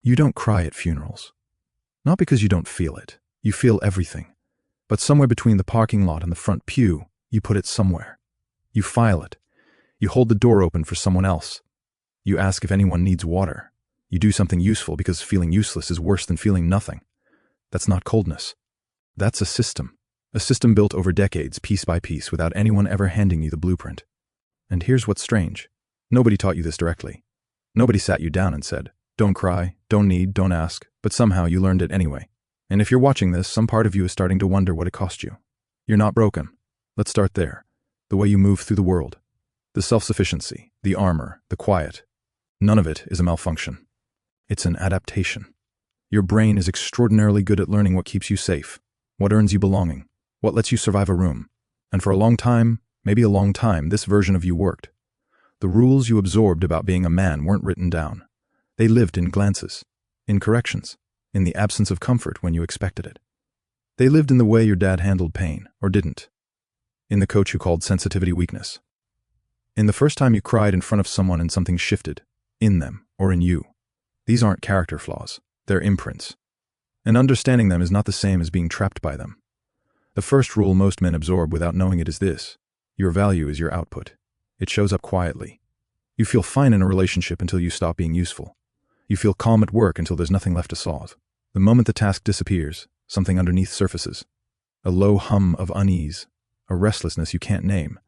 You don't cry at funerals. Not because you don't feel it. You feel everything. But somewhere between the parking lot and the front pew, you put it somewhere. You file it. You hold the door open for someone else. You ask if anyone needs water. You do something useful because feeling useless is worse than feeling nothing. That's not coldness. That's a system. A system built over decades, piece by piece, without anyone ever handing you the blueprint. And here's what's strange. Nobody taught you this directly. Nobody sat you down and said, don't cry, don't need, don't ask, but somehow you learned it anyway. And if you're watching this, some part of you is starting to wonder what it cost you. You're not broken. Let's start there. The way you move through the world. The self-sufficiency, the armor, the quiet. None of it is a malfunction. It's an adaptation. Your brain is extraordinarily good at learning what keeps you safe, what earns you belonging, what lets you survive a room. And for a long time, maybe a long time, this version of you worked. The rules you absorbed about being a man weren't written down. They lived in glances, in corrections, in the absence of comfort when you expected it. They lived in the way your dad handled pain, or didn't. In the coach who called sensitivity weakness. In the first time you cried in front of someone and something shifted, in them or in you. These aren't character flaws, they're imprints. And understanding them is not the same as being trapped by them. The first rule most men absorb without knowing it is this: your value is your output. It shows up quietly. You feel fine in a relationship until you stop being useful. You feel calm at work until there's nothing left to solve. The moment the task disappears, something underneath surfaces. A low hum of unease, a restlessness you can't name.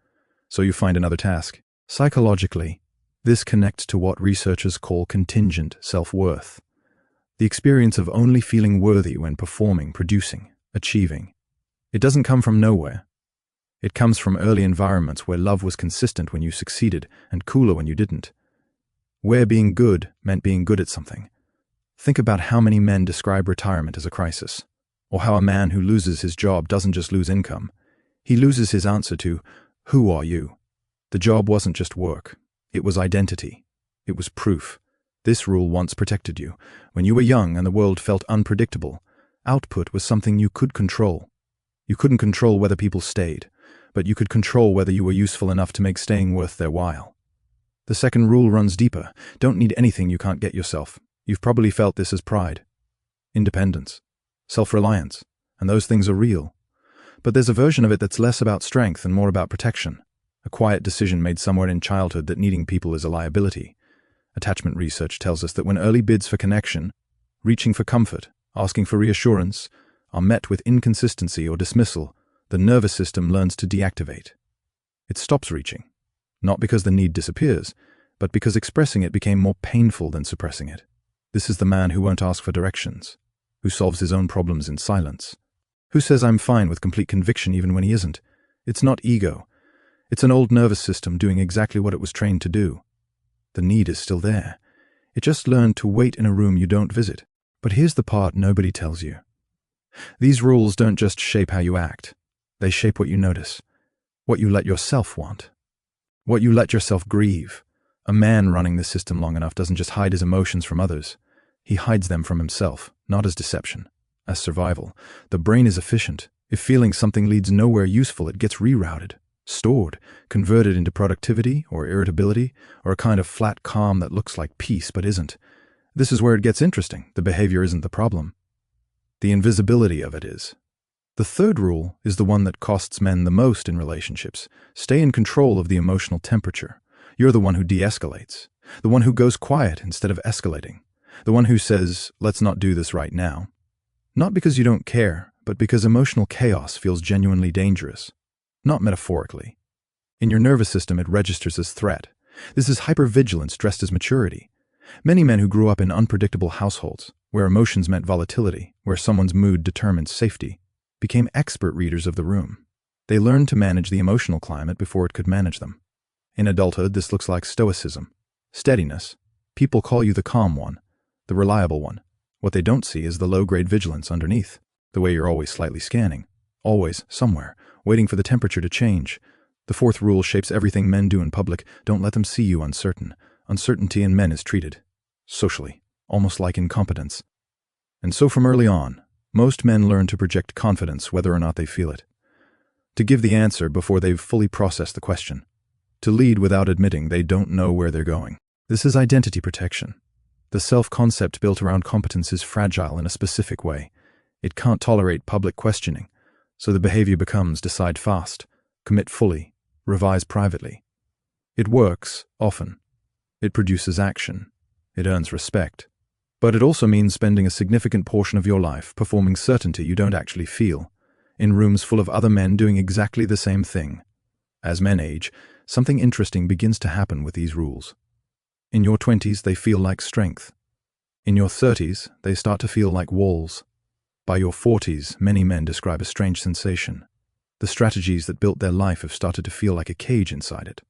So you find another task. Psychologically, this connects to what researchers call contingent self-worth. The experience of only feeling worthy when performing, producing, achieving. It doesn't come from nowhere. It comes from early environments where love was consistent when you succeeded and cooler when you didn't. Where being good meant being good at something. Think about how many men describe retirement as a crisis, or how a man who loses his job doesn't just lose income. He loses his answer to, who are you? The job wasn't just work. It was identity. It was proof. This rule once protected you. When you were young and the world felt unpredictable, output was something you could control. You couldn't control whether people stayed, but you could control whether you were useful enough to make staying worth their while. The second rule runs deeper. Don't need anything you can't get yourself. You've probably felt this as pride, independence, self-reliance, and those things are real. But there's a version of it that's less about strength and more about protection. A quiet decision made somewhere in childhood that needing people is a liability. Attachment research tells us that when early bids for connection, reaching for comfort, asking for reassurance, are met with inconsistency or dismissal, the nervous system learns to deactivate. It stops reaching, not because the need disappears, but because expressing it became more painful than suppressing it. This is the man who won't ask for directions, who solves his own problems in silence, who says I'm fine with complete conviction even when he isn't. It's not ego. It's an old nervous system doing exactly what it was trained to do. The need is still there. It just learned to wait in a room you don't visit. But here's the part nobody tells you. These rules don't just shape how you act. They shape what you notice, what you let yourself want, what you let yourself grieve. A man running the system long enough doesn't just hide his emotions from others. He hides them from himself, not as deception, as survival. The brain is efficient. If feeling something leads nowhere useful, it gets rerouted, stored, converted into productivity or irritability or a kind of flat calm that looks like peace but isn't. This is where it gets interesting. The behavior isn't the problem. The invisibility of it is. The third rule is the one that costs men the most in relationships. Stay in control of the emotional temperature. You're the one who de-escalates, the one who goes quiet instead of escalating, the one who says, let's not do this right now. Not because you don't care, but because emotional chaos feels genuinely dangerous. Not metaphorically. In your nervous system, it registers as threat. This is hypervigilance dressed as maturity. Many men who grew up in unpredictable households, where emotions meant volatility, where someone's mood determined safety, became expert readers of the room. They learned to manage the emotional climate before it could manage them. In adulthood, this looks like stoicism, steadiness. People call you the calm one, the reliable one. What they don't see is the low-grade vigilance underneath, the way you're always slightly scanning, always somewhere, waiting for the temperature to change. The fourth rule shapes everything men do in public. Don't let them see you uncertain. Uncertainty in men is treated, socially, almost like incompetence. And so from early on, most men learn to project confidence whether or not they feel it. To give the answer before they've fully processed the question. To lead without admitting they don't know where they're going. This is identity protection. The self-concept built around competence is fragile in a specific way. It can't tolerate public questioning, so the behavior becomes decide fast, commit fully, revise privately. It works, often. It produces action. It earns respect. But it also means spending a significant portion of your life performing certainty you don't actually feel, in rooms full of other men doing exactly the same thing. As men age, something interesting begins to happen with these rules. In your 20s, they feel like strength. In your 30s, they start to feel like walls. By your 40s, many men describe a strange sensation. The strategies that built their life have started to feel like a cage inside it.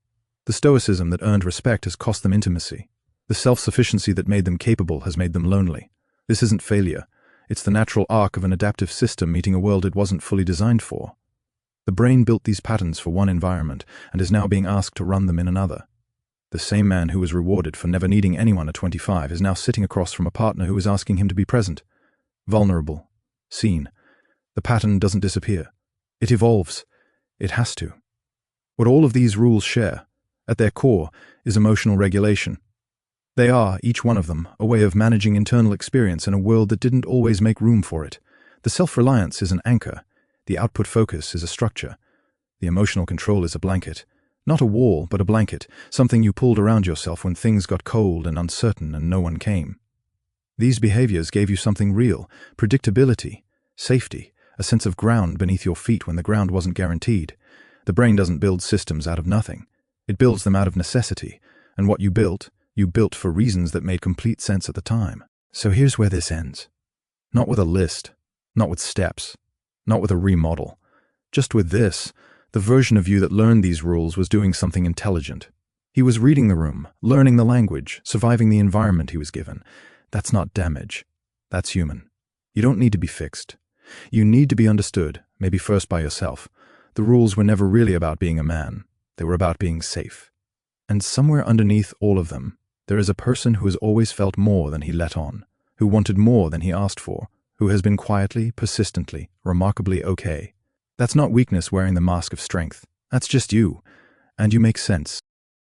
The stoicism that earned respect has cost them intimacy. The self-sufficiency that made them capable has made them lonely. This isn't failure. It's the natural arc of an adaptive system meeting a world it wasn't fully designed for. The brain built these patterns for one environment and is now being asked to run them in another. The same man who was rewarded for never needing anyone at 25 is now sitting across from a partner who is asking him to be present, vulnerable, seen. The pattern doesn't disappear. It evolves. It has to. What all of these rules share, at their core, is emotional regulation. They are, each one of them, a way of managing internal experience in a world that didn't always make room for it. The self-reliance is an anchor. The output focus is a structure. The emotional control is a blanket. Not a wall, but a blanket, something you pulled around yourself when things got cold and uncertain and no one came. These behaviors gave you something real, predictability, safety, a sense of ground beneath your feet when the ground wasn't guaranteed. The brain doesn't build systems out of nothing. It builds them out of necessity, and what you built for reasons that made complete sense at the time. So here's where this ends. Not with a list, not with steps, not with a remodel. Just with this, the version of you that learned these rules was doing something intelligent. He was reading the room, learning the language, surviving the environment he was given. That's not damage. That's human. You don't need to be fixed. You need to be understood, maybe first by yourself. The rules were never really about being a man. They were about being safe. And somewhere underneath all of them, there is a person who has always felt more than he let on, who wanted more than he asked for, who has been quietly, persistently, remarkably okay. That's not weakness wearing the mask of strength. That's just you. And you make sense.